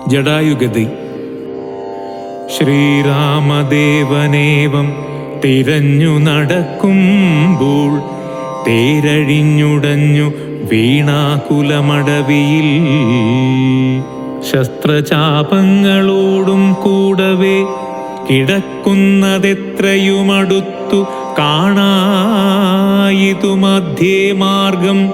ജടായുഗതി. ശ്രീരാമദേവനേവം തിരഞ്ഞു നടക്കുമ്പോൾ തേരഴിഞ്ഞുടഞ്ഞു വീണാകുലമടവിയിൽ ശസ്ത്രചാപങ്ങളോടും കൂടവേ കിടക്കുന്നതെത്രയുമടുത്തു കാണായിതു മധ്യേ മാർഗം.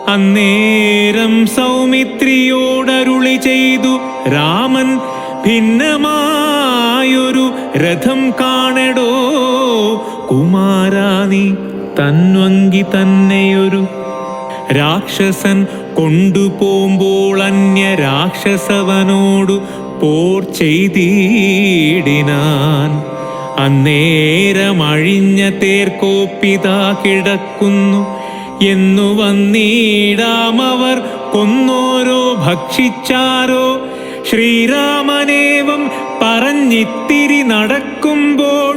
അന്നേരം സൗമിത്രിയോടരുളി ചെയ്തു രാമൻ, ഭിന്നമായൊരു രഥം കാണടോ കുമാരാ നീ. തന്വങ്കി തന്നെയൊരു രാക്ഷസൻ കൊണ്ടുപോകുമ്പോൾ അന്യ രാക്ഷസവനോടു പോർ ചെയ്തിടിനാൻ. അന്നേരമഴിഞ്ഞ തേർക്കോപ്പിതാ കിടക്കുന്നു എന്നു വന്നിടാമവർ കൊന്നോരോ ഭക്ഷിച്ചാരോ. ശ്രീരാമനേവം പറഞ്ഞിത്തിരി നടക്കുമ്പോൾ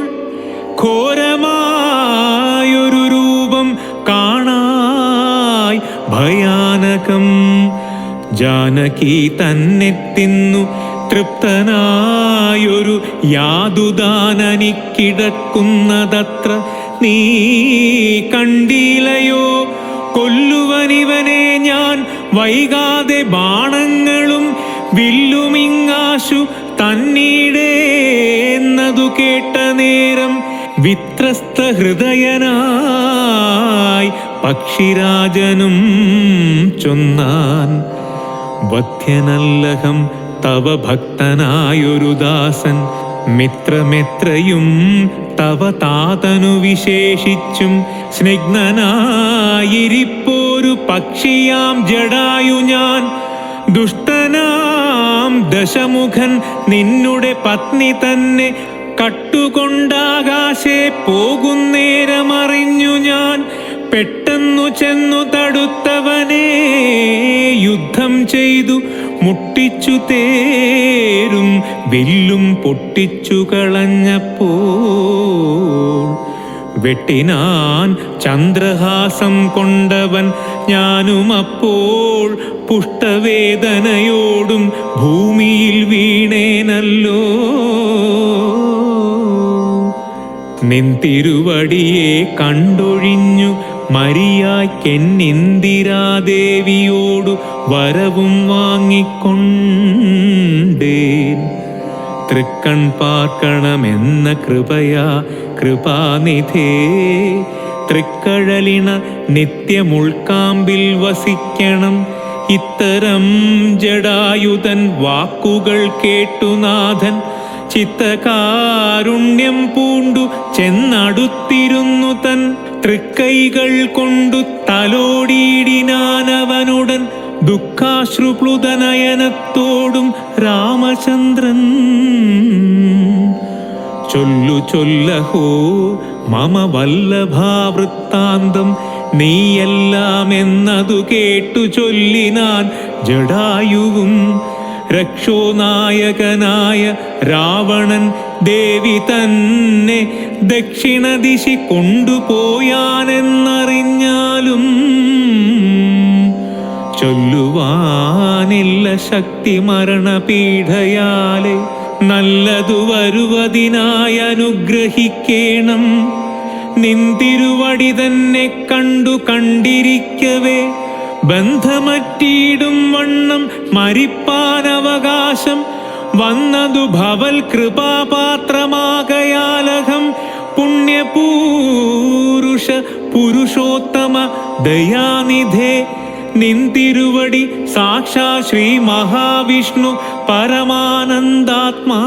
ഘോരമായൊരു രൂപം കാണായി ഭയാനകം. ജാനകി തന്നെ തിന്നു തൃപ്തനായൊരു യാതുദാനനിക്കിടക്കുന്നതത്ര നീ കണ്ടിലയോ. കൊല്ലുവനിവനെ ഞാൻ വൈകാതെ ബാണങ്ങളും വില്ലുമിങ്ങാശു തന്നീടേന്നതു കേട്ട നേരം വിത്രസ്ത ഹൃദയനായി പക്ഷിരാജനും ചൊന്നാൻ, വധ്യനല്ലഹം തവ ഭക്തനായൊരു ദാസൻ. മിത്രമെത്രയും തവ താതനു വിശേഷിച്ചും സ്നിഗ്ധനായിരിപ്പോരു പക്ഷിയാം ജടായു ഞാൻ. ദുഷ്ടനാം ദശമുഖൻ നിന്നുടെ പത്നി തന്നെ കട്ടുകൊണ്ടാകാശേ പോകുന്നേരമറിഞ്ഞു ഞാൻ. പെട്ടെന്നു ചെന്നു തടുത്തവനെ യുദ്ധം ചെയ്തു മുട്ടിച്ചു തേരും വില്ലും പൊട്ടിച്ചു കളഞ്ഞപ്പോൾ വെട്ടിനാൻ ചന്ദ്രഹാസം കൊണ്ടവൻ ഞാനുമപ്പോൾ പുഷ്ടവേദനയോടും ഭൂമിയിൽ വീണേനല്ലോ. നിൻ തിരുവടിയെ കണ്ടൊഴിഞ്ഞു മരിയായ്ക്കെന്നിന്ദിരാദേവിയോടു വരവും വാങ്ങിക്കൊണ്ടേൻ. തൃക്കൺ പാർക്കണമെന്ന കൃപയാ കൃപാനിധേ. തൃക്കഴലിണ നിത്യമുൾക്കാമ്പിൽ വസിക്കണം. ഇത്തരം ജടായുധൻ വാക്കുകൾ കേട്ടുനാഥൻ ചിത്തകാരുണ്യം പൂണ്ടു ചെന്നടുത്തിരുന്നു തൻ തൃക്കൈകൾ കൊണ്ടു തലോടിയിടിനാനവനുടൻ. ദുഃഖാശ്രുപ്ലുതനയനത്തോടും രാമചന്ദ്രൻ ചൊല്ലു ചൊല്ലഹോ മമ വല്ലഭാവൃത്താന്തം നീയെല്ലാം എന്നതു കേട്ടു ചൊല്ലിനാൻ ജടായുവും. രക്ഷോനായകനായ രാവണൻ ദേവി തന്നെ ദക്ഷിണദിശി കൊണ്ടുപോയാനെന്നറിഞ്ഞാലും ചൊല്ലുവാനില്ല ശക്തി മരണപീഠയാലെ. നല്ലതു വരുവതിനായി അനുഗ്രഹിക്കേണം. നിന്തിരുവടി തന്നെ കണ്ടിരിക്കവേ ബന്ധമറ്റിയിടും വണ്ണം മരിപ്പാനവകാശം വന്നതു ഭവൽ കൃപാപാത്രമാകയാലഹം. പുണ്യപൂരുഷ പുരുഷോത്തമ ദയാനിധേ. നിന്തിരുവടി സാക്ഷാ ശ്രീ മഹാവിഷ്ണു പരമാനന്ദാത്മാ.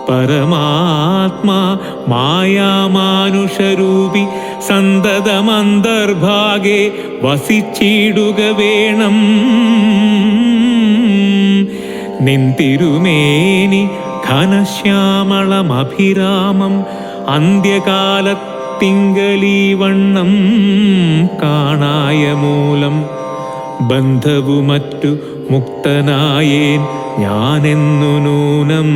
പരമാത്മാ മായാമാനുഷരൂപി സന്തതമന്തർഭാഗേ വസിച്ചിടുക വേണം. നിന്തിരുമേനി ഘനശ്യാമളമഭിരാമം അന്ത്യകാലത്തിങ്കലീവണ്ണം കാണായ മൂലം. ബന്ധവുമറ്റു മുക്തനായേൻ ഞാനെന്നു നൂനം.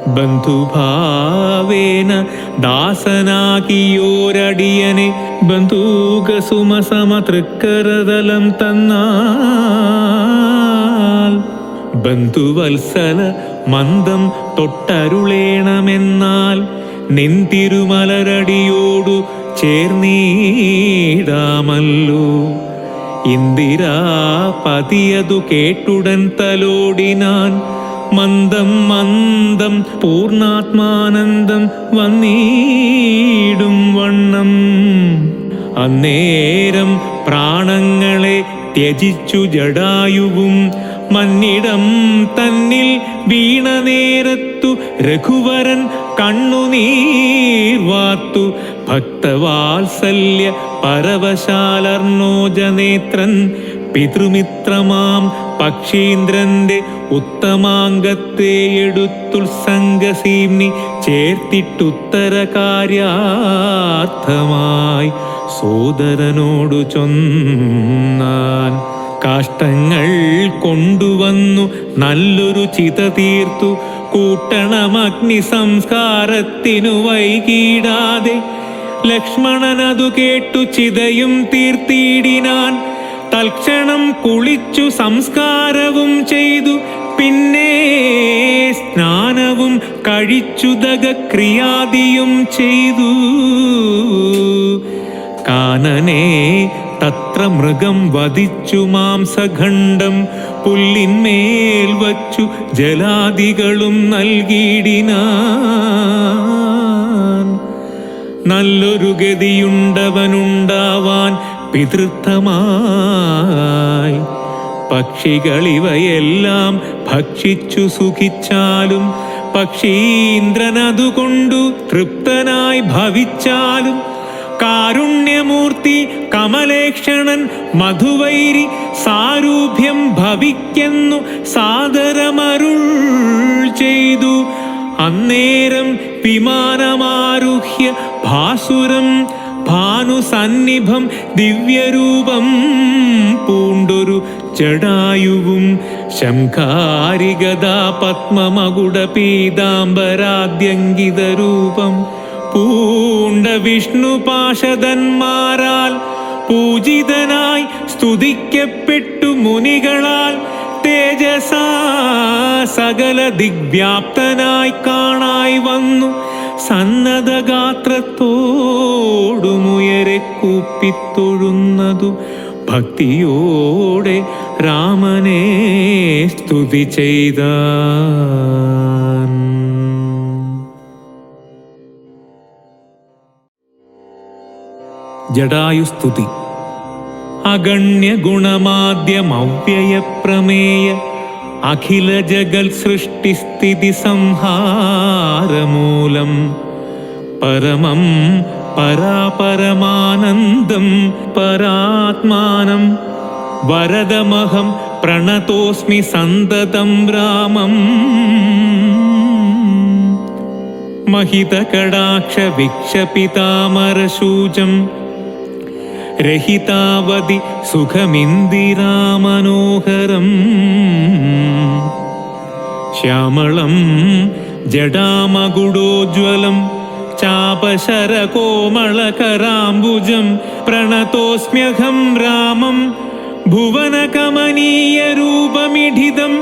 ബന്ധുഭാവേന ദാസനാകിയോരടിയനെ ബന്ധൂകസുമസമതൃക്കരതലം തന്നാൽ ബന്ധുവത്സല മന്ദം തൊട്ടരുളേണമെന്നാൽ നിന്തിരുമലരടിയോടു ചേർന്നീടാമല്ലോ. ഇന്ദിരാപതിയതു കേട്ടുടൻ തലോടിനാൻ മന്ദം മന്ദം പൂർണ്ണാത്മാനന്ദം വന്നീടും വണ്ണം. അന്നേരം പ്രാണങ്ങളെ ത്യജിച്ചു ജടായുവും മന്നിടം തന്നിൽ വീണ നേരത്തു രഘുവരൻ കണ്ണുനീർ വാർത്തു ഭക്തവാത്സല്യ പരവശാലർണോജനേത്രൻ പിതൃമിത്രമാം പക്ഷീന്ദ്രന്റെ ഉത്തമാംഗത്തെ എടുത്തുത്സംഗസീമ്നി ചേർത്തിട്ടുത്തര കാര്യാർത്ഥമായി സോദരനോടു ചൊന്നാൻ. കാഷ്ടങ്ങൾ കൊണ്ടുവന്നു നല്ലൊരു ചിത തീർത്തു കൂട്ടണമഗ്നി സംസ്കാരത്തിനു വൈകിടാതെ. ലക്ഷ്മണനതു കേട്ടു ചിതയും തീർത്തിയിടിനാൻ. തൽക്ഷണം കുളിച്ചു സംസ്കാരവും ചെയ്തു പിന്നെ സ്നാനവും കഴിച്ചു ദഗക്രിയാദിയും ചെയ്തു. കാനനെ തത്ര മൃഗം വധിച്ചു മാംസഖണ്ഡം പുല്ലിന്മേൽ വച്ചു ജലാദികളും നൽകിയിടിനാൻ. നല്ലൊരു ഗതിയുണ്ടവനുണ്ടാവാൻ പിതൃത്വമായി. പക്ഷികളിവയെല്ലാം ഭക്ഷിച്ചു സുഖിച്ചാലും പക്ഷീന്ദ്രനതുകൊണ്ടു തൃപ്തനായി ഭവിച്ചാലും കാരുണ്യമൂർത്തി കമലേക്ഷണൻ മധുവൈരി സാരൂപ്യം ഭവിക്കുന്നു സാദരമരുൾ ചെയ്തു. അന്നേരം വിമാനമാരുഹ്യ ഭാസുരം ഭാനുസന്നിഭം ദിവ്യരൂപം പൂണ്ടൊരു ജടായുവും ശംഖാരിഗദാ പത്മമകുട പീതാംബരാദ്യങ്കിത രൂപം പൂണ്ട വിഷ്ണു പാശദന്മാരാൽ പൂജിതനായി സ്തുതിക്കപ്പെട്ടു മുനികളാൽ തേജസാ സകല ദിഗ്വ്യാപ്തനായി കാണായി വന്നു. സന്നദ്ധഗാത്രത്തോടുമുയരെ കൂപ്പിത്തൊഴുന്നതു ഭക്തിയോടെ രാമനെ സ്തുതി ചെയ്താൻ. ജടായുസ്തുതി. അഗണ്യ ഗുണമാദ്യമവ്യയ പ്രമേയ അഖില ജഗൽ സൃഷ്ടിസ്ഥിതി സംഹാരമൂലം പരമം പരാപരമാനന്ദം പരാത്മാനം വരദമഹം പ്രണതോസ്മി സന്തതം രാമം. महितकडाक्ष विक्षपितामरशूजं रहितावधि सुखमिन्दिरामनोहरम् श्यामलं जडामगुडोज्ज्वलं चापशरकोमलकराम्बुजं प्रणतोऽस्म्यहं रामं भुवनकमनीयरूपमिढितं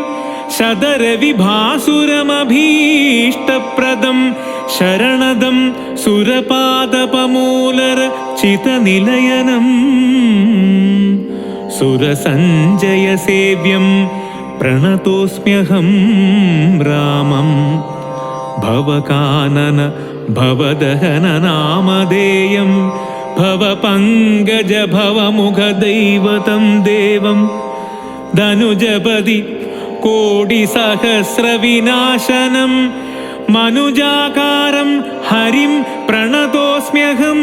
शतरविभासुरमभीष्टप्रदं शरणदं सुरपादपमूलरचितनिलयनं सुरसञ्जयसेव्यं प्रणतोऽस्म्यहं रामं भवकानन भवदहननामधेयं भवपङ्कज भवमुखदैवतं देवं धनुजपदि कोटिसहस्रविनाशनं मनुजाकारं हरिं प्रणतोऽस्म्यहं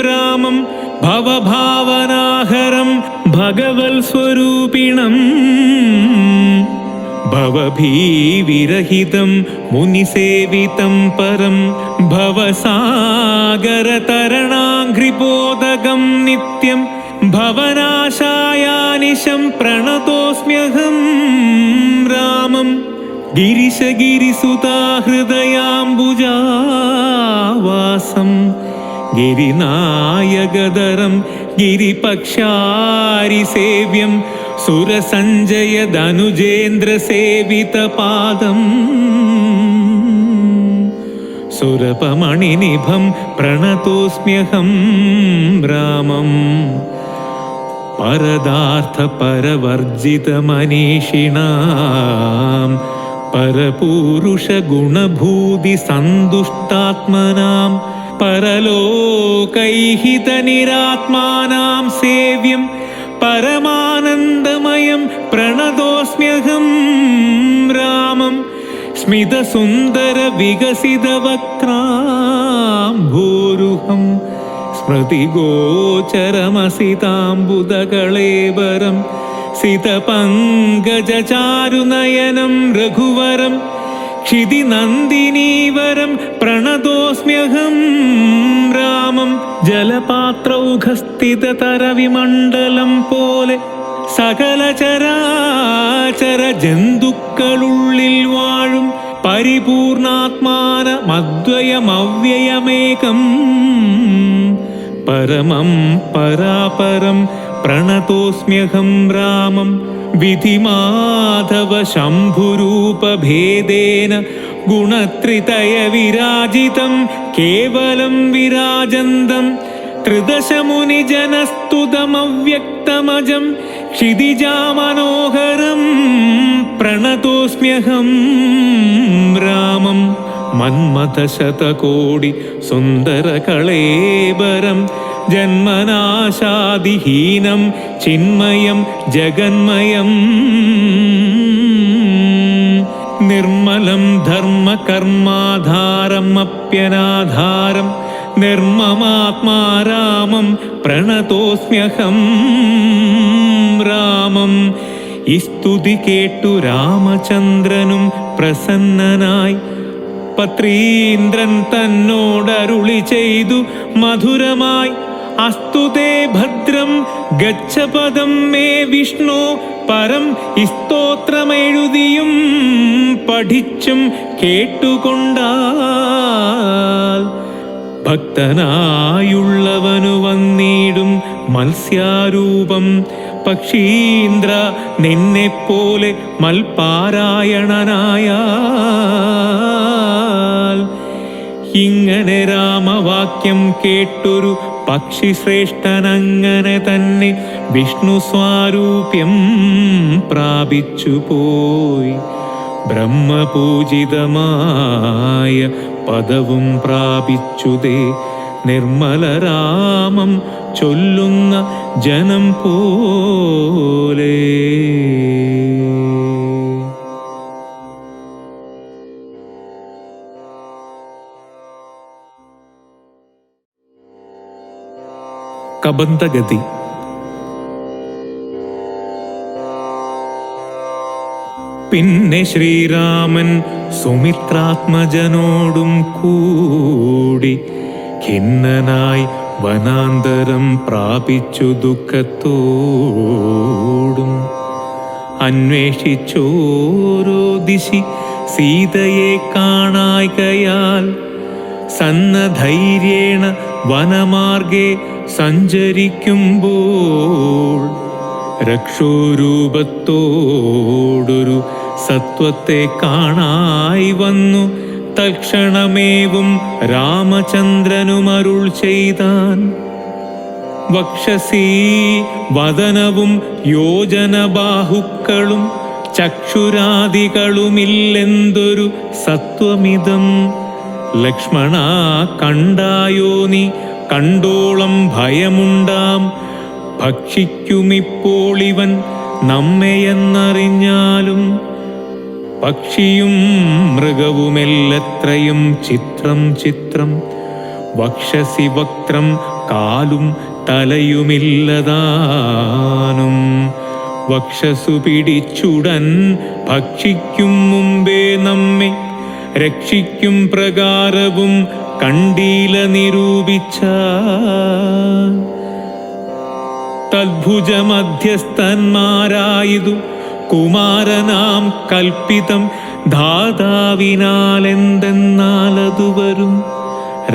रामं भवभावनाहरं भगवत्स्वरूपिणं भवभीविरहितं मुनिसेवितं परं भवसागरतरणाङ्घ्रिपोदकं नित्यं भवनाशायानिशं प्रणतोऽस्म्यहं रामं ഗിരിശഗിരിസുതാഹൃദയാംബുജാവാസം ഗിരിനായകധരം ഗിരിപക്ഷാരിസേവ്യം സുരസഞ്ജയധനുജേന്ദ്രസേവിതപാദം സുരപമണിനിഭം പ്രണതോസ്മ്യഹം രാമം പരദാർത്ഥപരവർജിതമനീഷിണാം പരപൂരുഷഗുണഭൂതിസന്തുഷ്ടാത്മനാം പരലോകൈഹിതനിരാത്മാനാം സേവ്യം പരമാനന്ദമയം പ്രണതോസ്മ്യഹം രാമം സ്മിതസുന്ദരവികസിതവക്ത്രാംഭോരുഹം സ്മൃതിഗോചരമസിതാംബുദകളേവരം സിതപങ്കജചാരുനയനം രഘുവരം ക്ഷിതിനന്ദിനീവരം പ്രണതോസ്മ്യഹം രാമം ജലപാത്രൗഘസ്ഥിതതരവിമണ്ഡലം പോലെ സകല ചരാചര ജന്തുക്കളുള്ളിൽ വാഴും പരിപൂർണാത്മാനമദ്വയമവ്യയമേകം പരമം പരാപരം പ്രണതോസ്മ്യഹം രാമം വിധിമാധവ ശംഭുരൂപഭേദേന ഗുണത്രിതയ വിരാജിതം കേവലം വിരാജന്തം ത്രിദശമുനിജനസ്തുതമവ്യക്തമജം ക്ഷിതിജാമനോഹരം പ്രണതോസ്മ്യഹം രാമം മന്മഥശതകോടി സുന്ദരകളേബരം ജന്മനാശാദിഹീനം ചിന്മയം ജഗന്മയം നിർമ്മലം ധർമ്മകർമാധാരം അപ്യനാധാരം നിർമ്മമാത്മാരാമം പ്രണതോസ്മ്യഹം രാമം ഈ സ്തുതി കേട്ടു രാമചന്ദ്രനും പ്രസന്നനായി പത്രീന്ദ്രൻ തന്നോടരുളി ചെയ്തു മധുരമായി അസ്തുതേ ഭദ്രം ഗച്ഛപദം മേ വിഷ്ണു പരം സ്തോത്രമെഴുതിയും പഠിച്ചും കേട്ടുകൊണ്ടാൽ ഭക്തനായുള്ളവനു വന്നിടും മത്സ്യാരൂപം പക്ഷീന്ദ്ര നിന്നെപ്പോലെ മൽപാരായണനായാൽ ഇങ്ങനെ രാമവാക്യം കേട്ടൊരു പക്ഷിശ്രേഷ്ഠനങ്ങനെ തന്നെ വിഷ്ണു സ്വാരൂപ്യം പ്രാപിച്ചു പോയി ബ്രഹ്മപൂജിതമായ പദവും പ്രാപിച്ചുതേ നിർമ്മലരാമം ചൊല്ലുന്ന ജനം പോലെ. കബന്ധഗതി. പിന്നെ ശ്രീരാമൻ സുമിത്രാത്മജനോടും കൂടി ഖിന്നനായി വനാന്തരം പ്രാപിച്ചു ദുഃഖത്തോടും അന്വേഷിച്ചോരോ ദിശി സീതയെ കാണായ്കയാൽ സന്നധൈര്യേണ വനമാർഗെ സഞ്ചരിക്കുമ്പോൾ രക്ഷോരൂപത്തോടൊരു സത്വത്തെ കാണായി വന്നു. തൽക്ഷണമേവും രാമചന്ദ്രനുമരുൾ ചെയ്താൻ, വക്ഷസീ വദനവും യോജനബാഹുക്കളും ചക്ഷുരാദികളുമില്ലെന്തൊരു സത്വമിതം. ലക്ഷ്മണ കണ്ടായോ നീ, കണ്ടോളം ഭയമുണ്ടാം. ഭക്ഷിക്കുമിപ്പോളിവൻ നമ്മെയെന്നറിഞ്ഞാലും പക്ഷിയും മൃഗവുമെല്ലത്രയും ചിത്രം ചിത്രം. വക്ഷസി വക്ത്രം കാലും തലയുമില്ലതാനും. വക്ഷസു പിടിച്ചുടൻ ഭക്ഷിക്കും മുമ്പേ നമ്മെ രക്ഷിക്കും പ്രകാരവും കണ്ടീല നിരൂപിച്ച. തദ്ഭുജമധ്യസ്ഥന്മാരായതു കുമാരനാം കൽപ്പിതം ധാതാവിനാലെന്തെന്നാലതു വരും.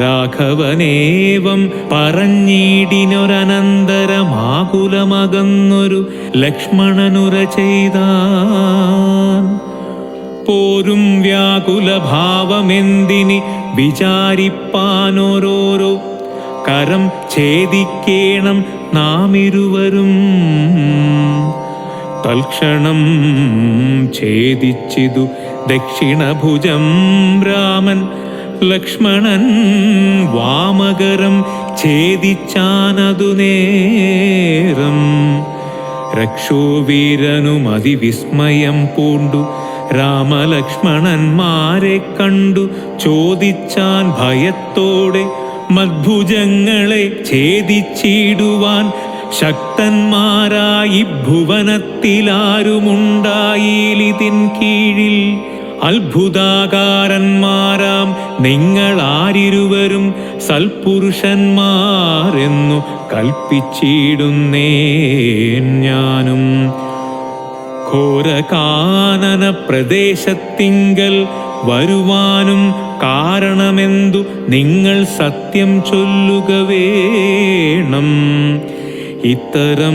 രാഘവനേവം പറഞ്ഞിടിനൊരനന്തരമാകുലമകന്നൊരു ലക്ഷ്മണനുര ചെയ്താൻ. പോരും വ്യാകുലഭാവമെന്തിനി വിചാരിപ്പാനോരോരോ കരം ഛേദിക്കേണം നാമിരുവരും. തൽക്ഷണം ഛേദിച്ചിതു ദക്ഷിണഭുജം രാമൻ. ലക്ഷ്മണൻ വാമകരം ഛേദിച്ചാനതു നേരം. രക്ഷോവീരനും അതിവിസ്മയം പൂണ്ടു രാമലക്ഷ്മണന്മാരെ കണ്ടു ചോദിച്ചാൻ ഭയത്തോടെ. മദ്ഭുജങ്ങളെ ഛേദിച്ചിടുവാൻ ശക്തന്മാരായി ഭുവനത്തിലാരുമുണ്ടായിലിതിൻ കീഴിൽ. അത്ഭുതാകാരന്മാരാം നിങ്ങളാരിരുവരും സൽപുരുഷന്മാരെന്നു കൽപ്പിച്ചിടുന്നേൻ ഞാനും. ഘോരകാനന പ്രദേശത്തിങ്കൽ വരുവാനും കാരണമെന്തു നിങ്ങൾ സത്യം ചൊല്ലുക വേണം. ഇത്തരം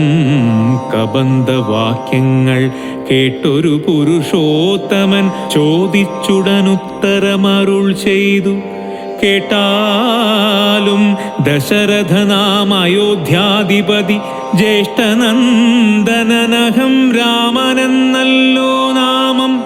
കബന്ധവാക്യങ്ങൾ കേട്ടൊരു പുരുഷോത്തമൻ ചോദിച്ചുടനുത്തരമരുൾ ചെയ്തു. കേട്ടാലും ദശരഥനാം അയോധ്യാധിപതി ജ്യേഷ്ഠനന്ദനനഹം രാമനെന്നല്ലോ നാമം.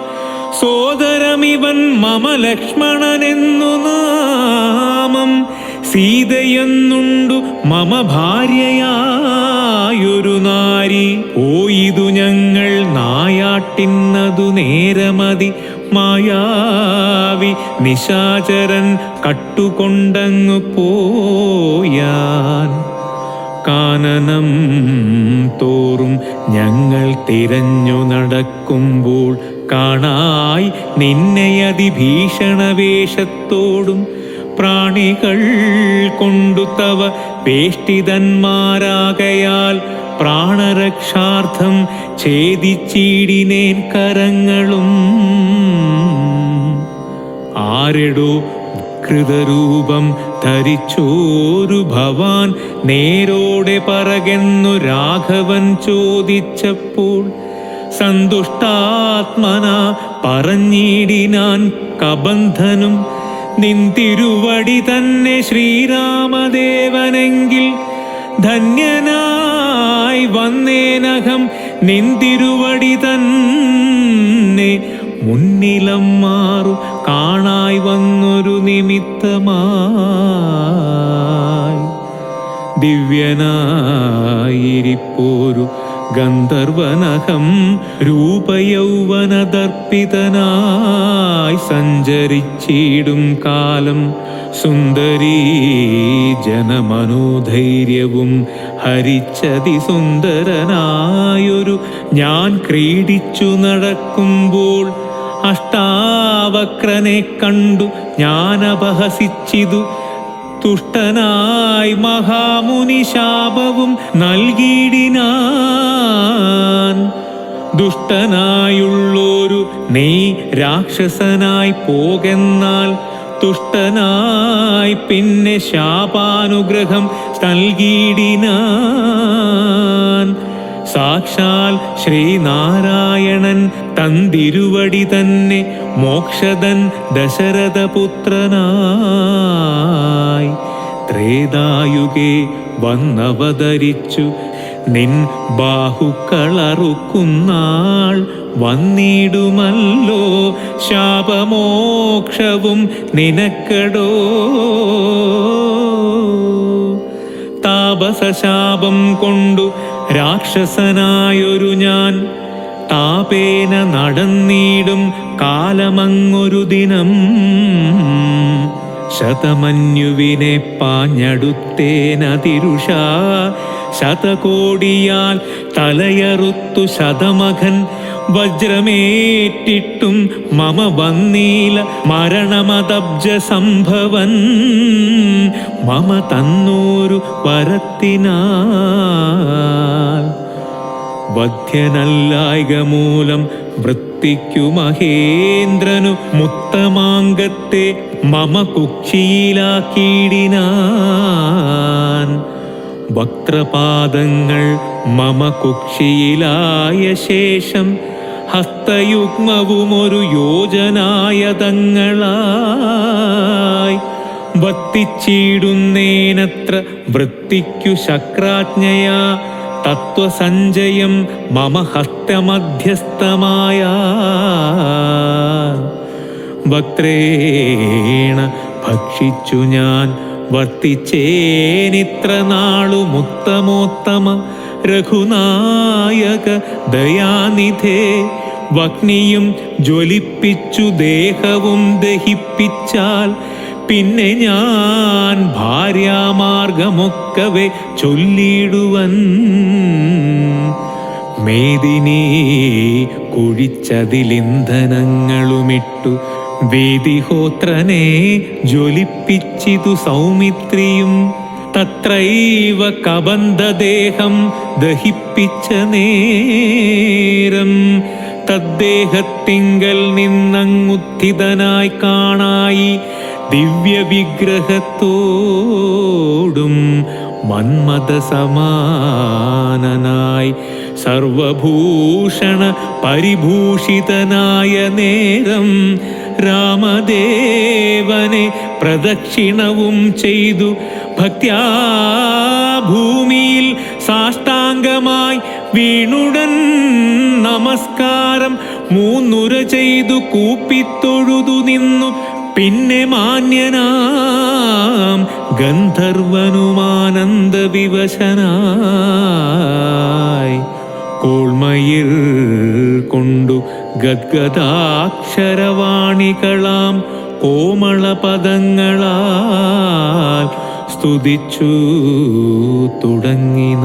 സോദരമിവൻ മമ ലക്ഷ്മണനെന്നു നാമം. സീതയെന്നുണ്ടു മമ ഭാര്യയായൊരു നാരി. ഓയിതു ഞങ്ങൾ നായാട്ടിന്നതു നേരമതി. മായാവി നിശാചരൻ കട്ടുകൊണ്ടങ്ങു പോയാൻ. കാനനം തോറും ഞങ്ങൾ തിരഞ്ഞു നടക്കുമ്പോൾ കാണായി നിന്നെ അതിഭീഷണവേഷത്തോടും. പ്രാണികൾ കൊണ്ടു തവ വേഷ്ടിതന്മാരാകയാൽ പ്രാണരക്ഷാർത്ഥം ഛേദിച്ചിടിനേൻ കരങ്ങളും. ആരെടോ കൃതരൂപം ധരിച്ചോരു ഭവാൻ നേരോടെ പറകെന്നു രാഘവൻ ചോദിച്ചപ്പോൾ. സന്തുഷ്ടാത്മന പറഞ്ഞിടിനാൻ കബന്ധനും. നിന്തിരുവടി തന്നെ ശ്രീരാമദേവനെങ്കിൽ ധന്യനായി വന്നേനകം. നിന്തിരുവടി തന്നെ മുന്നിലം മാറു കാണായി വന്നൊരു നിമിത്തമായി. ദിവ്യനായിരിപ്പോരു ഗന്ധർവനഹം രൂപയൗവനദർപ്പിതനായി സഞ്ചരിച്ചിടും കാലം. സുന്ദരീ ജനമനോധൈര്യവും ഹരിച്ചതിസുന്ദരനായൊരു ഞാൻ ക്രീഡിച്ചു നടക്കുമ്പോൾ. അഷ്ടാവക്രനെ കണ്ടു ഞാനപഹസിച്ചിതു. തുഷ്ടനായി മഹാമുനി ശാപവും നൽകിയിടിനാൻ. ദുഷ്ടനായുള്ളൊരു നീ രാക്ഷസനായി പോകെന്നാൽ തുഷ്ടനായി പിന്നെ ശാപാനുഗ്രഹം നൽകിയിടിനാൻ. സാക്ഷാൽ ശ്രീനാരായണൻ തന്തിരുവടി തന്നെ മോക്ഷദൻ ദശരഥപുത്രനായി. ത്രേതായുഗേ വന്നവതരിച്ചു നിൻ ബാഹുക്കളറുക്കുന്നാൾ. വന്നിടുമല്ലോ ശാപമോക്ഷവും നിനക്കടോ. താപസശാപം കൊണ്ടു രാക്ഷസനായൊരു ഞാൻ താപേന നടന്നിടും കാലമങ്ങൊരു ദിനം. ശതമന്യുവിനെ പാഞ്ഞടുത്തേനതിരുഷ. ശതകോടിയാൽ തലയറുത്തു ശതമഖൻ. വജ്രമേറ്റിട്ടും മമ വന്നീല മരണമതബ്ജ സംഭവൻ. മമ തന്നോരു വരത്തിനാൽ വധ്യനല്ലായ്ക മൂലം വൃത്ര വൃത്തിക്കു മഹേന്ദ്രനു മുത്തമാങ്കത്തെ മമ കുക്ഷിയിലാക്കിയിടിനാൻ. വക്രപാദങ്ങൾ മമ കുക്ഷിയിലായ ശേഷം ഹസ്തയുഗ്മവുമൊരു യോജനായതങ്ങളായി വത്തിച്ചിടുന്നേനത്ര വൃത്തിക്കു ശക്രാജ്ഞയാ തത്വസഞ്ചയം മമ ഹസ്തമധ്യസ്ഥമായ. വക്രേണ ഭക്ഷിച്ചു ഞാൻ വർത്തിച്ചേനിത്ര നാളുമുത്തമോത്തമ രഘുനായക ദയാനിധേ. വഗ്നിയും ജ്വലിപ്പിച്ചു ദേഹവും ദഹിപ്പിച്ചാൽ പിന്നെ ഞാൻ ഭാര്യാമാർഗമൊക്കവെ ചൊല്ലിടുവൻ. മേദിനി കുഴിച്ചതിലിന്ധനങ്ങളുമിട്ടു വേദിഹോത്രനെ ജ്വലിപ്പിച്ചിതു സൗമിത്രിയും. തത്രൈവ കബന്ധദേഹം ദഹിപ്പിച്ച നേരം തദ്ദേഹത്തിങ്കൽ നിന്നങ്ങുത്ഥിതനായി കാണായി ദിവ്യവിഗ്രഹത്തോടും മന്മഥസമാനനായി സർവഭൂഷണ പരിഭൂഷിതനായ നേരം രാമദേവനെ പ്രദക്ഷിണവും ചെയ്തു ഭക്ത്യാ ഭൂമിയിൽ സാഷ്ടാംഗമായി വീണുടൻ നമസ്കാരം മൂന്നുര ചെയ്തു കൂപ്പിത്തൊഴുതു നിന്നു. പിന്നെ മാന്യനാം ഗന്ധർവനുമാനന്ദവിവശനായി കോൾമയിൽ കൊണ്ടു ഗദ്ഗദാക്ഷരവാണികളാം കോമളപദങ്ങളാൽ സ്തുതിച്ചു തുടങ്ങിനാൻ.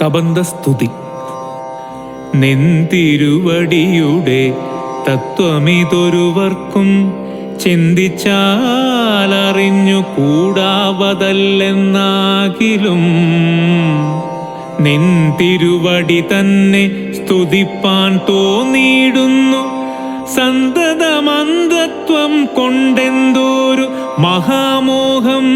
കബന്ധസ്തുതി. നെന്തിരുവടിയുടെ തത്വമിതൊരുവർക്കും ചിന്തിച്ചാലറിഞ്ഞു കൂടാവതല്ലെന്നാകിലും നിൻതിരുവടി തന്നെ സ്തുതിപ്പാൻ തോന്നിയിടുന്നു. സന്തതമന്ധത്വം കൊണ്ടെന്തോരു മഹാമോഹം,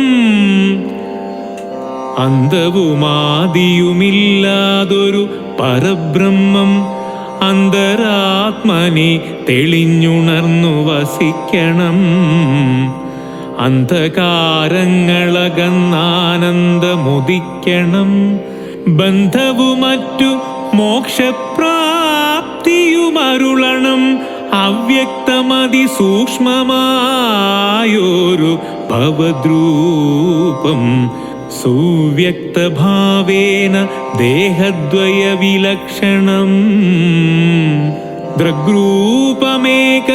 അന്തവുമാദിയുമില്ലാതൊരു പരബ്രഹ്മം അന്തരാത്മനി തെളിഞ്ഞുണർന്നു വസിക്കണം. അന്ധകാരങ്ങളകന്നാനന്ദമുദിക്കണം. ബന്ധവുമറ്റു മോക്ഷപ്രാപ്തിയുമരുളണം. അവ്യക്തമതിസൂക്ഷ്മമായൊരു ഭവദ്രൂപം സുവ്യക്തഭാവേന ദേഹദ്വയ വിലക്ഷണം. ദൃഗ്രൂപമേക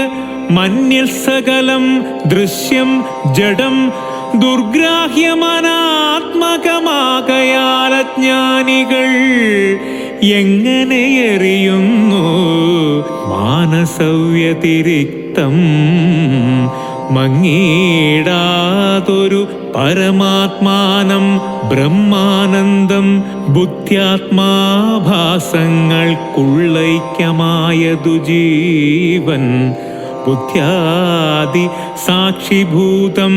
മന്യസകലം ദൃശ്യം ജഡം ദുർഗ്രാഹ്യമനാത്മകമാകയാലജ്ഞാനികൾ എങ്ങനെയെറിയുന്നു മാനസവ്യതിരിക്തം. മങ്ങീടാതൊരു പരമാത്മാനം ബ്രഹ്മാനന്ദം ബുദ്ധ്യാത്മാഭാസങ്ങൾക്കുള്ളൈക്യമായതു ജീവൻ. ബുദ്ധ്യാദി സാക്ഷിഭൂതം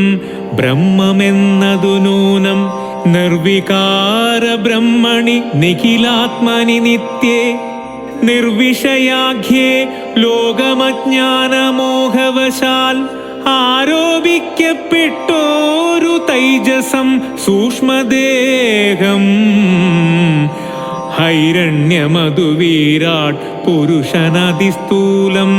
ബ്രഹ്മമെന്നതു നൂനം. നിർവികാര ബ്രഹ്മണി നിഖിലാത്മനി നിത്യേ നിർവിഷയാഖ്യേ ലോകമജ്ഞാനമോഹവശാൽ ആരോപിക്കപ്പെട്ടോരു തൈജസം സൂക്ഷ്മദേഹം. ഹൈരണ്യമതു വിരാട് പുരുഷനതിസ്ഥൂലം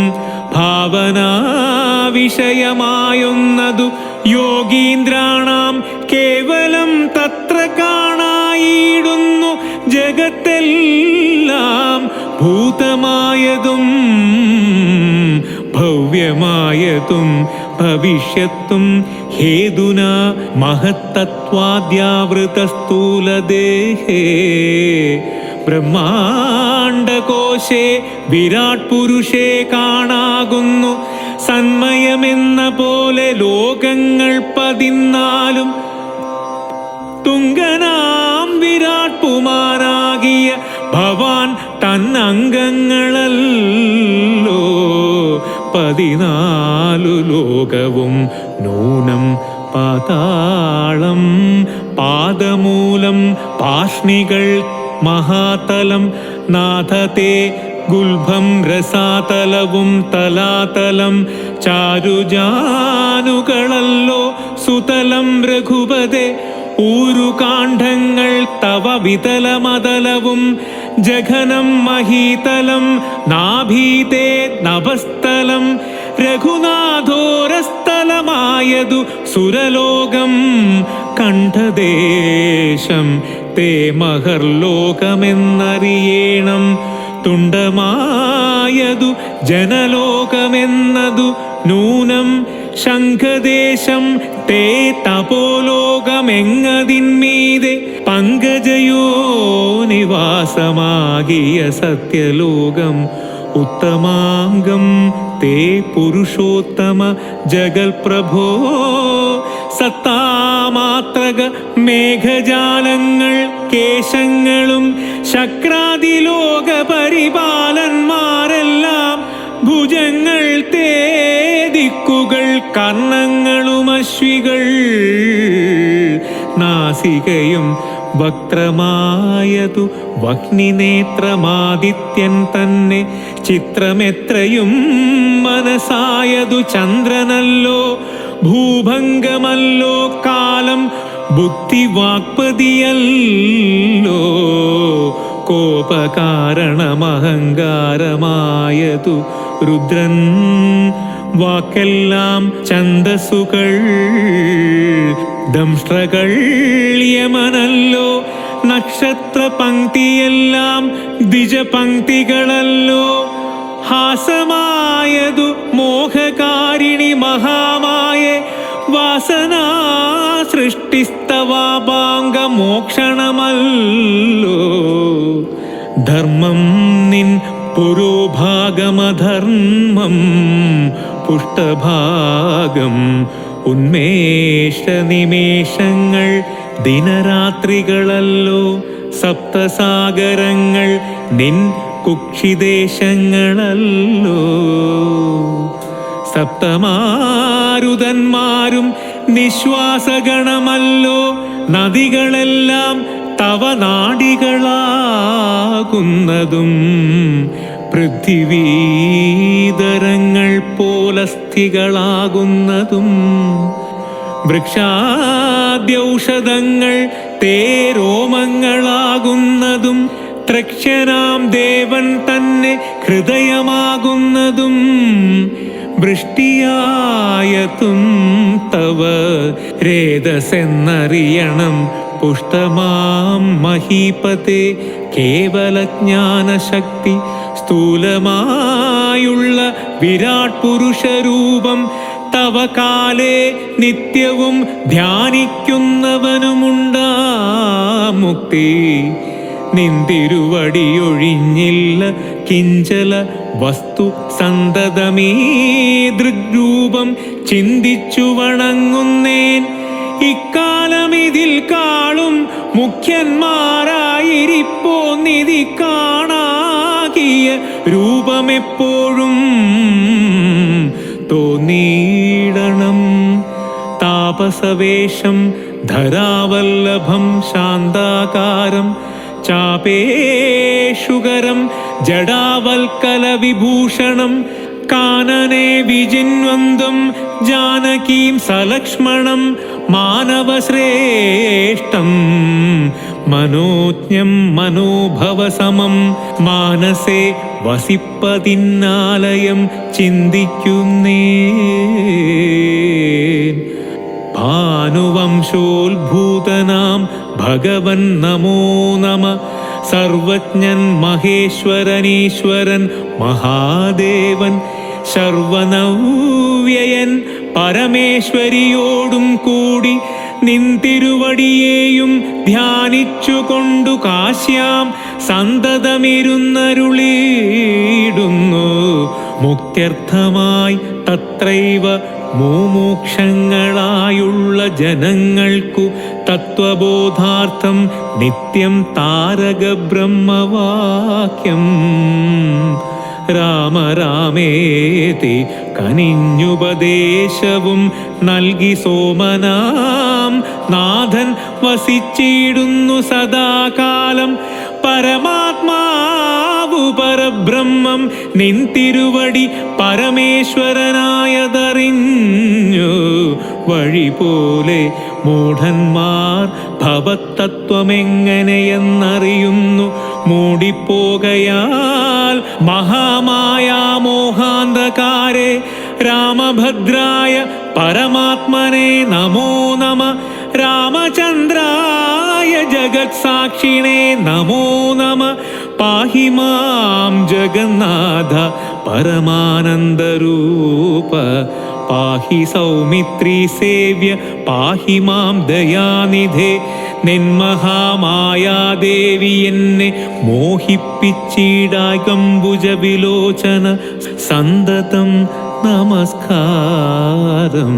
ഭാവനാവിഷയമായൊന്നതു യോഗീന്ദ്രാണാം കേവലം തത്ര കാണായിടുന്നു. ജഗത്തെല്ലാം ഭൂതമായതും ഭവ്യമായതും ഭവിഷ്യത്തും ഹേതുന മഹത്തത്വാദ്യാവൃതസ്ഥൂലദേഹേ. ബ്രഹ്മാണ്ടകോശേ വിരാട് പുരുഷേ കാണാകുന്നു സന്മയമെന്ന പോലെ ലോകങ്ങൾ 14 തുങ്കനാം വിരാട് പുമാനാകിയ ഭവാൻ തന്നംഗങ്ങളല്ലോ 14 ലോകവും നൂനം പാതാളം പാദമൂലം പാഷ്ണികൾ മഹാതലം നാഥത്തെ ഗുൽഭം രസാതലവും തലാതലം ചാരുജാനുകളല്ലോ സുതലം രഘുപതേ ഊരുകാണ്ഡങ്ങൾ തവ വിതലമതലവും ജഘനം മഹീതലം നാഭീതേ നഭസ്ഥലം രഘുനാഥോരസ്ഥലമായതു സുരലോകം കണ്ഠദേശം തേ മഹർലോകമെന്നറിയേണം തുണ്ടമായതു ജനലോകമെന്നതു നൂനം ശംഖദേശം തേ തപോലോകമെങ്ങതിന്മീതെ പങ്കജയോ നിവാസമാകിയ സത്യലോകം ഉത്തമാംഗം തേ പുരുഷോത്തമ ജഗൽപ്രഭോ സത്താമാത്രക മേഘജാലങ്ങൾ കേശങ്ങളും ശക്രാദിലോക പരിപാലന്മാരെല്ലാം ഭുജങ്ങൾ തേ ദിക്കുകൾ കർണങ്ങളും അശ്വികൾ നാസികയും വക്രമായതു വഹ്നിനേത്രമാദിത്യൻ തന്നെ ചിത്രമെത്രയും മനസായതു ചന്ദ്രനല്ലോ ഭൂഭംഗമല്ലോ കാലം ബുദ്ധിവാക്പതിയല്ലോ കോപകാരണമഹങ്കാരമായതു രുദ്രൻ വാക്കെല്ലാം ഛന്ദസ്സുകൾ ദംഷ്ട്രകൾ യമനല്ലോ നക്ഷത്ര പങ്ക്തിയെല്ലാം ദ്വിജപങ്ക്തികളല്ലോ ഹാസമായതു മോഹകാരിണി മഹാമായേ വാസനാ സൃഷ്ടിസ്തവാപാംഗ മോക്ഷണമല്ലോ ധർമ്മം നിൻ പുരോഭാഗമധർമ്മം പുഷ്ടഭാഗം ഉന്മേഷ നിമേഷങ്ങൾ ദിനരാത്രികളല്ലോ സപ്തസാഗരങ്ങൾ നിൻ കുക്ഷിദേശങ്ങളല്ലോ സപ്തമാരുതന്മാരും നിശ്വാസഗണമല്ലോ നദികളെല്ലാം തവ നാഡികളാകുന്നതും പൃഥ്വീതരങ്ങൾ പോലസ്ഥികളാകുന്നതും വൃക്ഷാദ്യൗഷധങ്ങൾ തേരോമങ്ങളാകുന്നതും ത്രക്ഷ്യനാം ദേവൻ തന്നെ ഹൃദയമാകുന്നതും വൃഷ്ടിയായതും തവ രേതസെന്നറിയണം പുഷ്ടമാം മഹീപതേ കേവലജ്ഞാനശക്തി സ്ഥൂലമായുള്ള വിരാട് പുരുഷരൂപം തവ കാലേ നിത്യവും ധ്യാനിക്കുന്നവനുമുണ്ടാ മുക്തി നിന്തിരുവടിയൊഴിഞ്ഞില്ല കിഞ്ചല വസ്തു സന്തതമീ ദൃഗ്രൂപം ചിന്തിച്ചു വണങ്ങുന്നേൻ ഇക്കാലമിതിൽ കാളും മുഖ്യന്മാരായിരിപ്പോ നിധി കാണാകിയ രൂപമെപ്പോഴും തോന്നിയിടണം താപസവേഷം ധരാവല്ലഭം ശാന്താകാരം ചാപേഷുകരം ജടാവൽക്കല വിഭൂഷണം കാനനെ വിജിന്വന്തം ജാനകീം സലക്ഷ്മണം മാനവശ്രേഷ്ഠം മനോജ്ഞം മനോഭവസമം മാനസേ വസിപ്പതിന്നാലയം ചിന്തിക്കുന്നേ ഭാനുവംശോത്ഭൂതനാം ഭഗവൻ നമോ നമ സർവജ്ഞൻ മഹേശ്വരനീശ്വരൻ മഹാദേവൻ സർവനവ്യയൻ പരമേശ്വരിയോടും കൂടി നിന്തിരുവടിയേയും ധ്യാനിച്ചുകൊണ്ടു കാശ്യാം സന്തതമിരുന്നരുളിയിടുന്നു മുക്ത്യർത്ഥമായി തത്രൈവ മുമുക്ഷങ്ങളായുള്ള ജനങ്ങൾക്കു തത്വബോധാർത്ഥം നിത്യം താരക ബ്രഹ്മവാക്യം രാമ രാമേതി കനിഞ്ഞുപദേശവും നൽകി സോമനാം നാഥൻ വസിച്ചിടുന്നു സദാകാലം. പരമാത്മാവു പരബ്രഹ്മം നിൻ തിരുവടി പരമേശ്വരനായതറിഞ്ഞു വഴി പോലെ മൂഢന്മാർ ഭവത്തത്വമെങ്ങനെയെന്നറിയുന്നു മൂടിപ്പോകയാൽ മഹാമായാമോഹാന്ധകാരെ. രാമഭദ്രായ പരമാത്മനെ നമോ നമ. രാമചന്ദ്രായ ജഗത്സാക്ഷിണേ നമോ നമ. പാഹി മാം ജഗന്നാഥ പരമാനന്ദരൂപ. പാഹി സൗമിത്രീ സേവ്യ പാഹി മാം ദയാനിധേ. നിന്മഹാമായാദേവി എന്നെ മോഹിപ്പിച്ചിടായി കമ്പുജ വിലോചന സന്തതം നമസ്കാരം.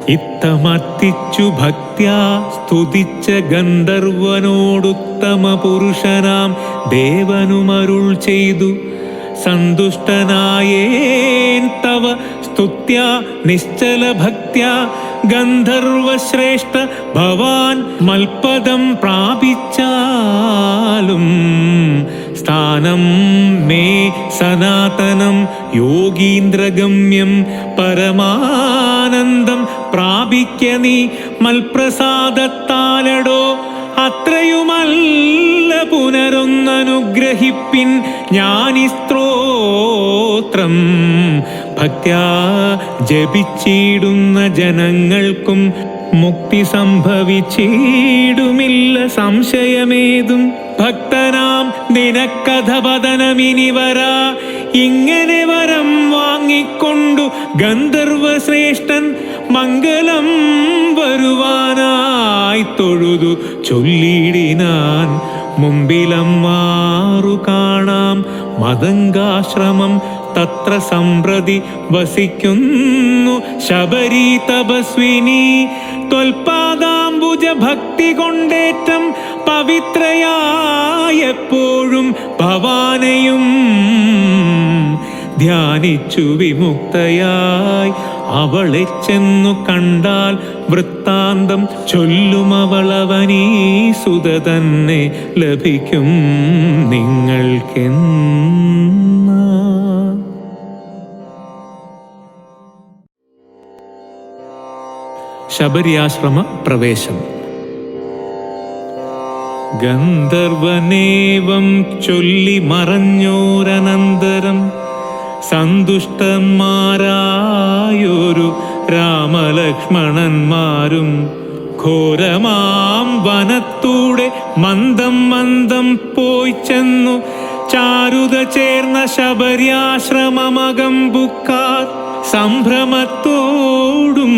ഇത്തമർത്തിച്ചു ഭക്ത്യാ സ്തുതിച്ച ഗന്ധർവനോടുത്തമ പുരുഷനാം ദേവനുമരുൾ ചെയ്തു. സന്തുഷ്ടനായേൻ തവ സ്തുത്യാ നിശ്ചല ഭക്ത്യാ ഗന്ധർവശ്രേഷ്ഠ ഭവാൻ മൽപദം പ്രാപിച്ചാലും സ്ഥാനം മേ സനാതനം യോഗീന്ദ്രഗമ്യം. പരമാനന്ദം പ്രാപിക്ക നീ മൽപ്രസാദത്താലടോ. അത്രയുമല്ല പുനരൊന്നനുഗ്രഹിപ്പിൻ ഞാനീ സ്തോത്രം. ഭക്ത്യാ ജപിച്ചിടുന്ന ജനങ്ങൾക്കും മുക്തി സംഭവിച്ചിടുമില്ല സംശയമേതും. ഭക്തനാം നിനക്കഥപതനമിനി വരാ. ഇങ്ങനെ വരം വാങ്ങിക്കൊണ്ടു ഗന്ധർവശ്രേഷ്ഠൻ മംഗളം വരുവാനായി തൊഴുതു ചൊല്ലിടിനാൻ. മുമ്പിലമ്മാറു കാണാം മതംഗാശ്രമം. തത്ര സമ്പ്രതി വസിക്കുന്നു ശബരി തപസ്വിനി. ത്വൽപാദാംബുജ ഭക്തി കൊണ്ടേറ്റം പവിത്രയായെപ്പോഴും ഭവാനെയും ധ്യാനിച്ചു വിമുക്തയായി അവളെ ചെന്നു കണ്ടാൽ വൃത്താന്തം ചൊല്ലുമവളവനീ സുത തന്നെ ലഭിക്കും നിങ്ങൾക്കെന്ന. ശബരിയാശ്രമ പ്രവേശം. ഗന്ധർവനേവം ചൊല്ലി മറഞ്ഞോരനന്തരം സന്തുഷ്ടന്മാരായൊരു രാമലക്ഷ്മണന്മാരും ഘോരമാം വനത്തൂടെ മന്ദം മന്ദം പോയി ചെന്നു ചാരുത ചേർന്ന ശബര്യാശ്രമമകം ബുക്കാർ. സംഭ്രമത്തോടും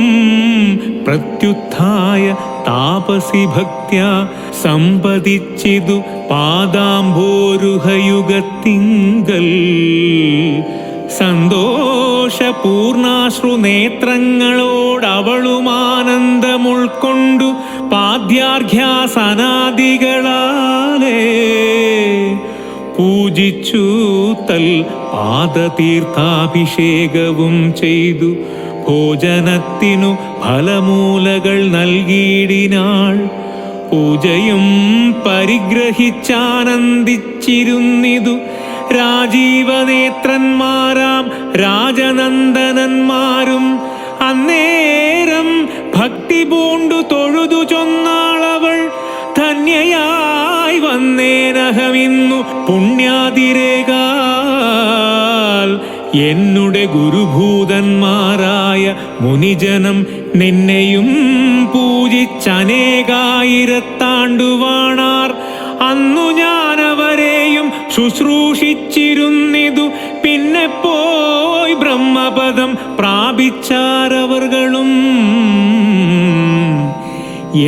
പ്രത്യുത്ഥായ താപസി ഭക്ത്യാ സമ്പതിച്ചിതു പാദാംഭോരുഹയുഗത്തിങ്കൽ. സന്തോഷപൂർണാശ്രു നേത്രങ്ങളോടവളുമാനന്ദമുൾക്കൊണ്ടു പാദ്യാർഘ്യാസനാദികളാലേ പൂജിച്ചു തൽ പാദതീർത്ഥാഭിഷേകവും ചെയ്തു. ഭോജനത്തിനു ഫലമൂലകൾ നൽകിയിടിനാൾ. പൂജയും പരിഗ്രഹിച്ചാനന്ദിച്ചിരുന്നിതു രാജീവനേത്രന്മാരാം രാജനന്ദനന്മാരും. അന്നേരം ഭക്തി പൂണ്ടു തൊഴുതു ചൊന്നാളവൾ. ധന്യയായി വന്നേനഹമിന്നു പുണ്യാതിരേകാൽ. എന്നുടെ ഗുരുഭൂതന്മാരായ മുനിജനം നിന്നെയും പൂജിച്ചനേകായിരത്താണ്ടുവാണാർ. അന്നു ഞാനവരെയും ശുശ്രൂഷിച്ചിരുന്നിതു. പിന്നെ പോയി ബ്രഹ്മപദം പ്രാപിച്ചാരവർകളും.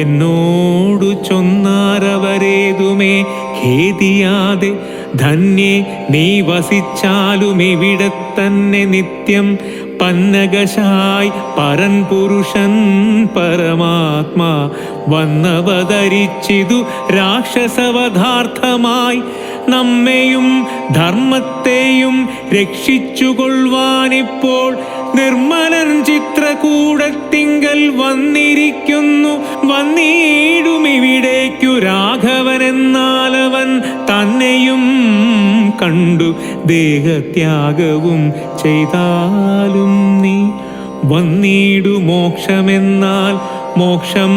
എന്നോടു ചൊന്നാരവരേതുമേ ഖേദിയാതെ. ധന്യേ നീ വസിച്ചാലും ഇവിടെ തന്നെ നിത്യം പന്നകശായി പരൻ പുരുഷൻ പരമാത്മാ വന്നവതരിച്ചിതു രാക്ഷസവധാർത്ഥമായി നമ്മെയും ധർമ്മത്തെയും രക്ഷിച്ചുകൊള്ളുവാനിപ്പോൾ നിർമ്മലൻ ചിത്രകൂടത്തിങ്കൽ വന്നിരിക്കുന്നു. വന്നിടുമിവിടേക്കു രാഘവനെന്നാലവൻ തന്നെയും കണ്ടു ദേഹത്യാഗവും ചെയ്താലും നീ വന്നിടു മോക്ഷമെന്നാൽ മോക്ഷം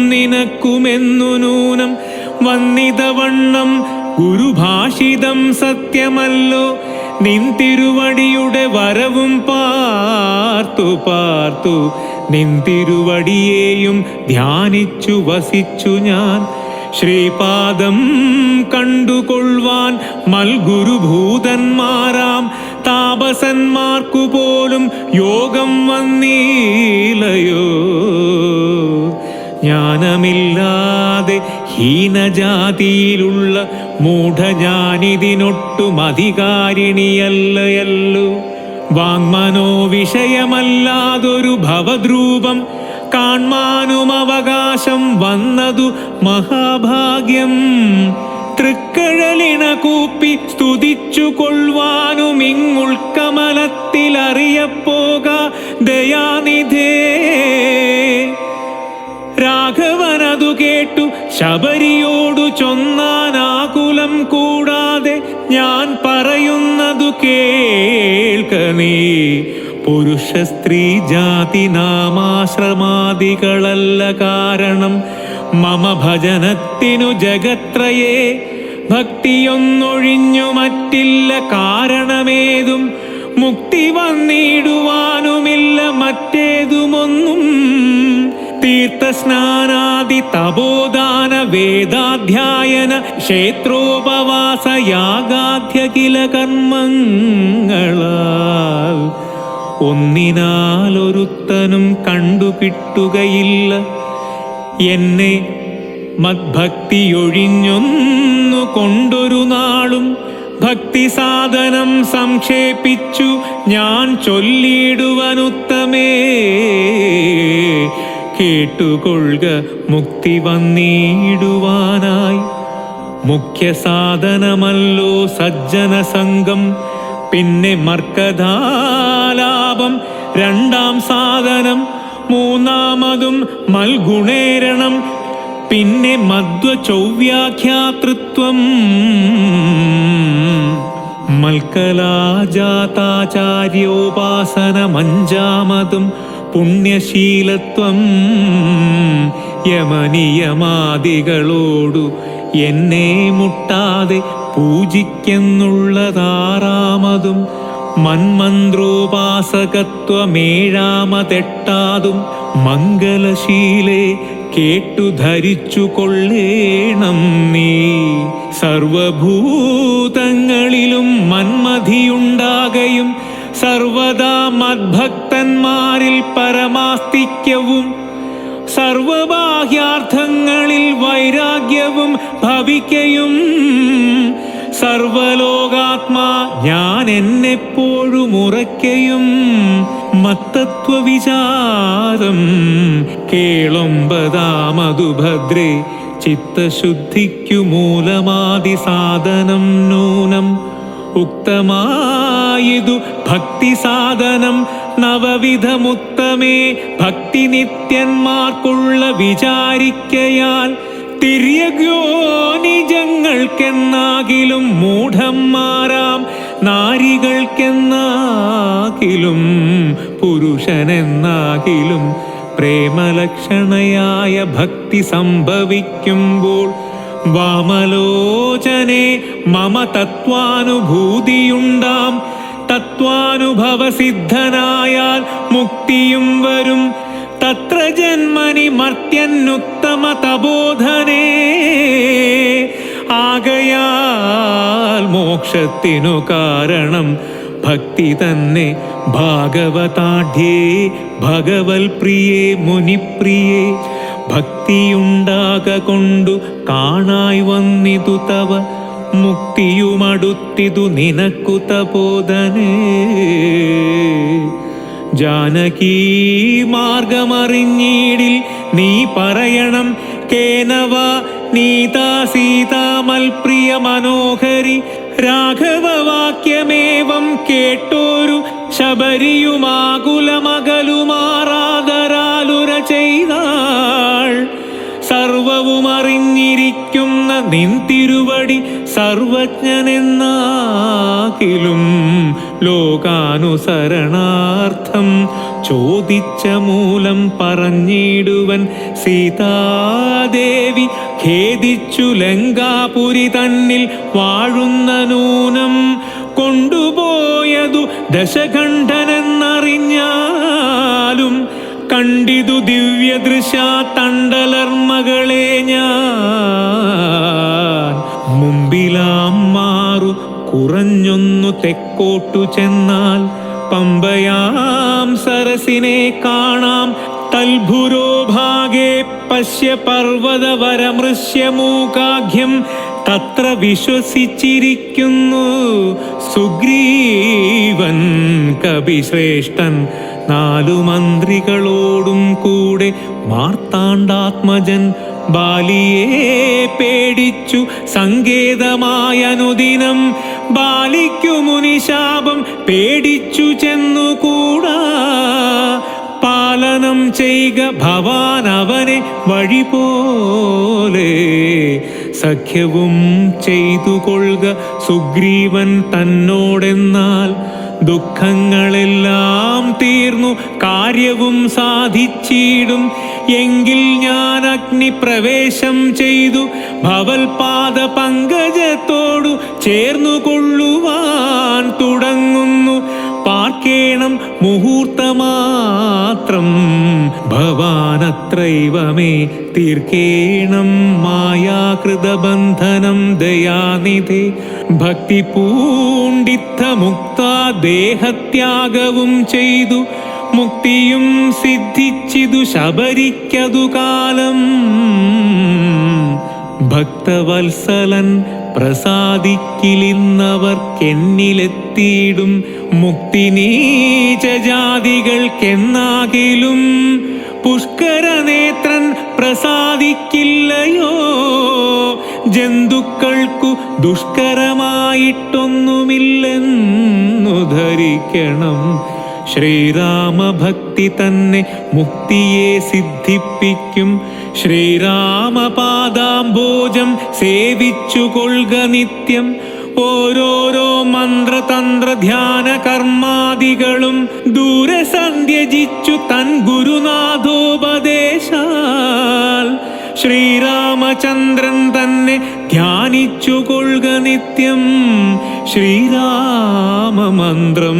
നിനക്കുമെന്നു നൂനം വന്നിതവണ്ണം ഗുരുഭാഷിതം സത്യമല്ലോ. നിൻ തിരുവടിയുടെ വരവും പാർത്തു പാർത്തു നിൻ തിരുവടിയെയും ധ്യാനിച്ചു വസിച്ചു ഞാൻ. ശ്രീപാദം കണ്ടുകൊള്ളുവാൻ മൽഗുരുഭൂതന്മാരാം താപസന്മാർക്കു പോലും യോഗം വന്നീലയോ. ജ്ഞാനമില്ലാതെ ഹീനജാതിയിലുള്ള മൂഢജാനിതിനൊട്ടും അധികാരിണിയല്ലയല്ലോ. വാങ്മനോ വിഷയമല്ലാതൊരു ഭവദ്രൂപം കാൺമാനും അവകാശം വന്നതു മഹാഭാഗ്യം. തൃക്കഴലിണ കൂപ്പി സ്തുതിച്ചു കൊള്ളുവാനും ഇങ്ങുൾക്കമലത്തിലറിയപ്പോക ദയാനിധേ. രാഘവനതു കേട്ടു ശബരിയോടു ചൊന്നാനാകുലം കൂടാതെ ഞാൻ പറയുന്നതു കേൾക്ക നീ. പുരുഷ സ്ത്രീ ജാതി നാമാശ്രമാദികളല്ല കാരണം മമ ഭജനത്തിനു ജഗത്രയേ. ഭക്തിയൊന്നൊഴിഞ്ഞു മറ്റില്ല കാരണമേതും മുക്തി വന്നിടുവാനുമില്ല മറ്റേതുമൊന്നും. തീർത്ഥസ്നാനാദി തപോദാന വേദാധ്യായന ക്ഷേത്രോപവാസ യാഗാധ്യഖില കർമ്മങ്ങളാൽ ഒന്നിനാലൊരുത്തനും കണ്ടുകിട്ടുകയില്ല എന്നെ. മദ്ഭക്തിയൊഴിഞ്ഞൊന്നു കൊണ്ടൊരു നാളും ഭക്തി സാധനം സംക്ഷേപിച്ചു ഞാൻ ചൊല്ലിടുവനുത്തമേ. കേട്ടുകൊള്ളുക മുക്തി വന്നിടുവാനായി മുഖ്യ സാധനമല്ലോ സജ്ജന സംഘം. പിന്നെ മർക്കധാലാപം രണ്ടാം സാധനം. മൂന്നാമതും മൽഗുണേരണം. പിന്നെ മധ്വചൗവ്യാഖ്യാതൃത്വം. മൽക്കലാജാതാചാര്യോപാസനമഞ്ചാമതും പുണ്യശീലത്വം. യമനിയമാദികളോടു എന്നെ മുട്ടാതെ പൂജിക്കെന്നുള്ളതാറാമതും. മന്മന്ത്രോപാസകത്വമേഴാമതെട്ടാതും. മംഗലശീലേ കേട്ടു ധരിച്ചു കൊള്ളേണം നീ. സർവഭൂതങ്ങളിലും മന്മതിയുണ്ടാകയും സർവദാ മദ്ഭക്തന്മാരിൽ പരമാസ്തിക്യവും സർവബാഹ്യാർത്ഥങ്ങളിൽ വൈരാഗ്യവും ഭവിക്കയും. സർവലോകാത്മാ ഞാൻ എന്നെപ്പോഴും ഉറയ്ക്കയും. മത്തത്വവിചാരം കേളൊമ്പതാമതു ഭദ്രേ. ചിത്തശുദ്ധിക്കു മൂലമാദി സാധനം നൂനം. ഉക്തമായിതു ഭക്തി സാധനം നവവിധമുത്തമേ. ഭക്തി നിത്യന്മാർക്കുള്ള വിചാരിക്കയാൽ തിര്യഗ്യോനിജങ്ങൾക്കെന്നാകിലും മൂഢന്മാരാം നാരികൾക്കെന്നാകിലും പുരുഷനെന്നാകിലും പ്രേമലക്ഷണയായ ഭക്തി സംഭവിക്കുമ്പോൾ വാമലോചനെ മമ തത്വാനുഭൂതിയുണ്ടാം. തത്വാനുഭവസിദ്ധനായാൽ മുക്തിയും വരും. തത്ര ജന്മനി മർത്യനുത്തമ തപോധനേ. ആകയാൽ മോക്ഷത്തിനു കാരണം ഭക്തി തന്നെ. ഭാഗവതാഢ്യേ ഭഗവൽ പ്രിയേ മുനിപ്രിയേ. ഭക്തിയുണ്ടാക കൊണ്ടു കാണായി വന്നിതു തവ. മുക്തിയുമടുത്തിതു നിനക്കു തപോധനേ. ജാനകീ മാർഗമറിഞ്ഞീടിൽ നീ പറയണം കേനവ നീതാ സീതാമൽപ്രിയ മനോഹരി രാഘവവാക്യമേവം കേട്ടോരു ശബരിയുമാകുലമകലുമാറാദരാലുര ചെയ്താൾ സർവവും അറിഞ്ഞിരിക്കുന്ന നിൻ തിരുവടി സർവജ്ഞനെന്നാകിലും ലോകാനുസരണാർത്ഥം ചോദിച്ച മൂലം പറഞ്ഞിടുവൻ സീതാദേവി ഖേദിച്ചു ലങ്കാപുരി തന്നിൽ വാഴുന്ന നൂനം കൊണ്ടുപോയതു ദശകണ്ഠനെന്നറിഞ്ഞാലും കണ്ടിതു ദിവ്യദൃശാ തണ്ടലർമകളെ ഞാൻ മുമ്പിലാം മാറു കുറഞ്ഞൊന്നു തെക്കോട്ടു ചെന്നാൽ പമ്പയാം സരസിനെ കാണാം തൽഭുരോ ഭാഗേ പശ്യ പർവ്വതവരമൃശ്യമൂകാഖ്യം തത്ര വിശ്വസിച്ചിരിക്കുന്നു സുഗ്രീവൻ കവിശ്രേഷ്ഠൻ 4 മന്ത്രികളോടും കൂടെ മാർത്താണ്ഡാത്മജൻ ബാലിയെ പേടിച്ചു സങ്കേതമായനുദിനം ബാലിക്കു മുനിശാപം പേടിച്ചു ചെന്നുകൂടാ പാലനം ചെയ്ക ഭവാൻ അവനെ വഴി പോലെ സഖ്യവും ചെയ്തു കൊള്ളുക സുഗ്രീവൻ തന്നോടെന്നാൽ ദുഃഖങ്ങളെല്ലാം തീർന്നു കാര്യവും സാധിച്ചിടും എങ്കിൽ ഞാൻ അഗ്നിപ്രവേശം ചെയ്തു ഭവൽപാദ പങ്കജത്തോടു ചേർന്നു കൊള്ളുവാൻ തുടങ്ങുന്നു പാർക്കേണം മുഹൂർത്തമാത്രം ഭവാനത്രൈവമേ തീർക്കേണം മായാകൃതബന്ധനം ദയാനിധേ ഭക്തി പൂണ്ടിത്ത മുക്ത ദേഹത്യാഗവും ചെയ്തു മുക്തിയും സിദ്ധിച്ചിതു ശബരിക്കതു കാലം ഭക്തവത്സലൻ പ്രസാദിക്കിലിന്നവർക്കെന്നിലെത്തിയിടും മുക്തി നീചജാതികൾക്കെന്നാകിലും പുഷ്കരനേത്രൻ പ്രസാദിക്കില്ലയോ ജന്തുക്കൾക്കു ദുഷ്കരമായിട്ടൊന്നുമില്ലെന്നു ധരിക്കണം ശ്രീരാമഭക്തി തന്നെ മുക്തിയെ സിദ്ധിപ്പിക്കും ശ്രീരാമപാദാംബോജം സേവിച്ചു കൊള്ളുക നിത്യം ഓരോരോ മന്ത്രതന്ത്ര ധ്യാന കർമാദികളും ദൂരെ സന്ധ്യജിച്ചു തൻ ഗുരുനാഥോപദേശാൽ ശ്രീരാമചന്ദ്രൻ തന്നെ ധ്യാനിച്ചു കൊള്ളുക നിത്യം ശ്രീരാമമന്ത്രം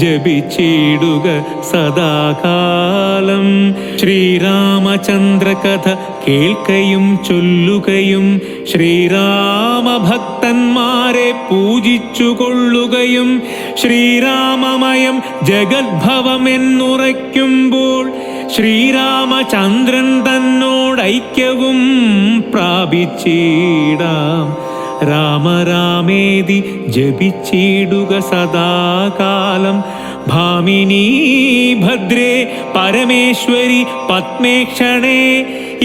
ജപിച്ചിടുക സദാകാലം ശ്രീരാമചന്ദ്ര കഥ കേൾക്കയും ചൊല്ലുകയും ശ്രീരാമഭക്തന്മാരെ പൂജിച്ചു കൊള്ളുകയും ശ്രീരാമമയം ജഗദ്ഭവമെന്നുറയ്ക്കുമ്പോൾ ശ്രീരാമചന്ദ്രൻ തന്നോടൈക്യവും പ്രാപിച്ചിടാം രാമരാമേതി ജപിച്ചിടുക സദാകാലം ഭാമിനീ ഭദ്രേ പരമേശ്വരി പത്മേക്ഷണേ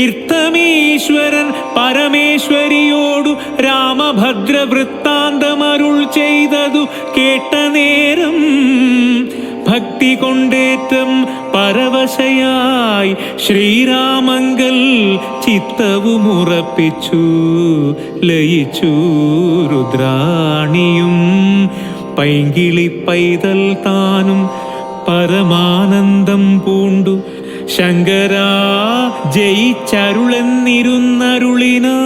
ഇർത്തമീശ്വരൻ പരമേശ്വരിയോടു രാമഭദ്ര വൃത്താന്തമരുൾ ചെയ്തതു കേട്ട നേരം ഭക്തി കൊണ്ടേറ്റം പരവശയായി ശ്രീരാമങ്കൽ ചിത്തവുമുറപ്പിച്ചു ലയിച്ചു രുദ്രാണിയും പൈങ്കിളി പൈതൽ താനും പരമാനന്ദം പൂണ്ടു ശങ്കരാ ജയിച്ചരുളെന്നിരുന്നരുളിനാ